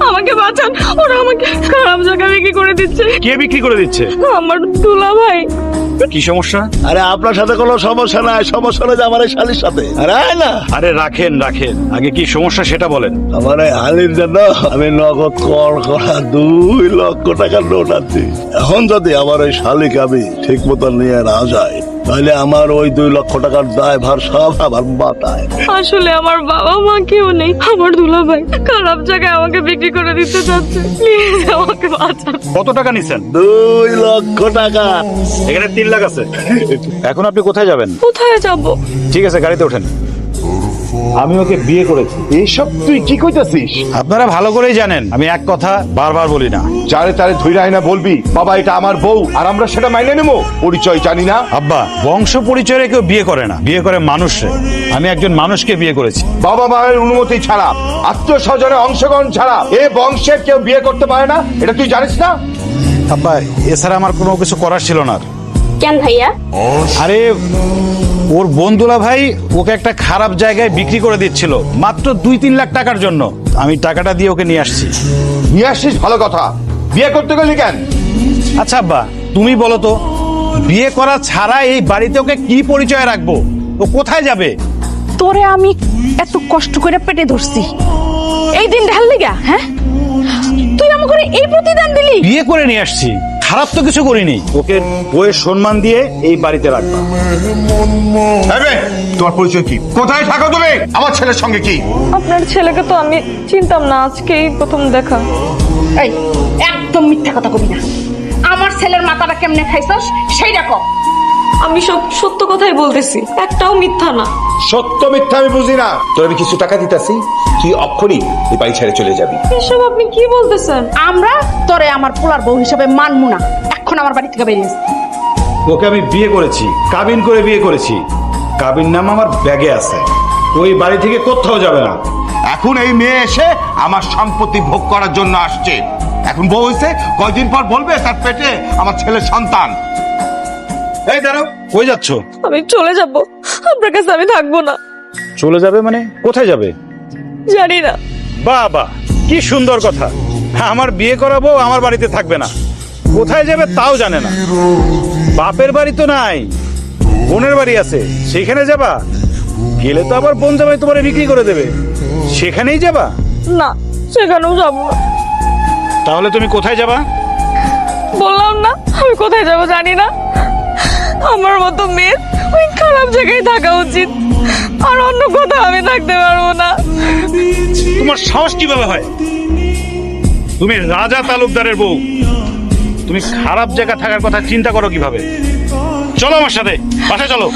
আমাকে বাঁচান, ওরা আমাকে খারাপ জায়গায় বিক্রি করে দিচ্ছে। কে বিক্রি করে দিচ্ছে? আমার দুলা ভাই। কি সমস্যা? আরে আপনার সাথে কোনো সমস্যা নাই, সমস্যা হলে যে আমার এই শালির সাথে। আরে আয় না, আরে রাখেন রাখেন, আগে কি সমস্যা সেটা বলেন। আমার এই হালির জন্য আমি নগদ কর করা 2 লক্ষ টাকার নোট আনছি। এখন যদি আমার এই শালিকে আমি ঠিক মতো নিয়ে না যাই, তাহলে আমার ওই 2 লক্ষ টাকার দায়ভার সব আমার মাথায়। আসলে আমার বাবা মা কেউ নেই, আমার দুলা ভাই খারাপ জায়গায় আমাকে বিক্রি করে দিতে চাচ্ছে। প্লিজ আমাকে বাঁচান। কত টাকা নিছেন? 2 লক্ষ টাকা। এখানে 3 লাখ আছে। এখন আপনি কোথায় যাবেন? কোথায় যাব? ঠিক আছে, গাড়িতে ওঠেন। আমি ওকে বিয়ে করেছি। এইসব তুই কি কইতাছিস? আপনারা ভালো করেই জানেন আমি এক কথা বারবার বলি না। যারে তারে ধইরা আইনা বলবি বাবা এটা আমার বউ, আর আমরা সেটা মাইনে নেবো? পরিচয় জানি না? আব্বা, বংশ পরিচয়ে কেউ বিয়ে করে না, বিয়ে করে মানুষে। আমি একজন মানুষকে বিয়ে করেছি। বাবা মায়ের অনুমতি ছাড়া, আত্মীয় স্বজনের অংশগ্রহণ ছাড়া এ বংশের কেউ বিয়ে করতে পারে না, এটা তুই জানিস না? আব্বা, এছাড়া আমার কোনো কিছু করার ছিল না। কেন ভাইয়া? আরে ওর বন্ধুলা ভাই ওকে একটা খারাপ জায়গায় বিক্রি করে দিচ্ছিল মাত্র 2-3 লাখ টাকার জন্য। আমি টাকাটা দিয়ে ওকে নিয়ে আসছি। নিয়ে আসছিস ভালো কথা, বিয়ে করতে গেলি কেন? আচ্ছা আব্বা, তুমি বলো তো, বিয়ে করা ছাড়া এই বাড়িতে ওকে কি পরিচয় রাখবো? ও কোথায় যাবে? তোরে আমি এত কষ্ট করে পেটে ধরছি, এই দিন ঢাল লিগা, হ্যাঁ? তুই আমাকে এই প্রতিদান দিলি? বিয়ে করে নিয়ে আসছি, খারাপ তো কিছু করিনি। ওকে বইয়ের সম্মান দিয়ে এই বাড়িতে রাখবা। তোমার পরিচয় কি? কোথায় থাকো তুমি? আমার ছেলের সঙ্গে কি? আপনার ছেলেকে তো আমি চিনতাম না, আজকেই প্রথম দেখা। এই একদম মিথ্যা কথা কবি না। আমার ছেলের মাথাটা কেমনে খাইছস সেইটা কও। আমি সব সত্য কথাই বলতেছি, একটাও মিথ্যা না। সত্য মিথ্যা আমি বুঝি না। তোর আমি কিছু টাকা দিতেছি, তুই অক্ষরই এই বাড়ি ছেড়ে চলে যাবি। এসব আপনি কি বলতেছেন? আমরা তোরে আমার পোলার বউ হিসেবে মানবো না। এখন আমার বাড়ি থেকে বেরিয়ে যা। ওকে আমি বিয়ে করেছি, কাবিন করে বিয়ে করেছি। কাবিন নাম আমার ব্যাগে আছে। ওই বাড়ি থেকে কোথাও যাবে না। এখন এই মেয়ে এসে আমার সম্পত্তি ভোগ করার জন্য আসছে। এখন বউ হয়েছে, কয়দিন পর বলবে তার পেটে আমার ছেলের সন্তান। এই দাঁড়াও, কই যাচ্ছ? আমি চলে যাব, আপনার কাছে আমি থাকবো না। চলে যাবে মানে? কোথায় যাবে? জানি না। বাবা, কি সুন্দর কথা। আমার বিয়ে করাবো, আমার বাড়িতে থাকবে না। কোথায় যাবে তাও জানে না। বাপের বাড়ি তো নাই, বোনের বাড়ি আছে, সেখানে যাবা? গেলে তো আবার বোন জামাই তোমারে বিক্রি করে দেবে, সেখানেই যাবা? না, সেখানেও যাবো না। তাহলে তুমি কোথায় যাবা? বললাম না আমি কোথায় যাব জানি না। আমার মতো মেয়ে ওই খারাপ জায়গায় থাকা উচিত, আর অন্য কোথাও আমি থাকতে পারবো না। তোমার সাহস কিভাবে হয়? তুমি রাজা তালুকদারের বউ, তুমি খারাপ জায়গা থাকার কথা চিন্তা করো কিভাবে? চলো আমার সাথে, বাসায় চলো।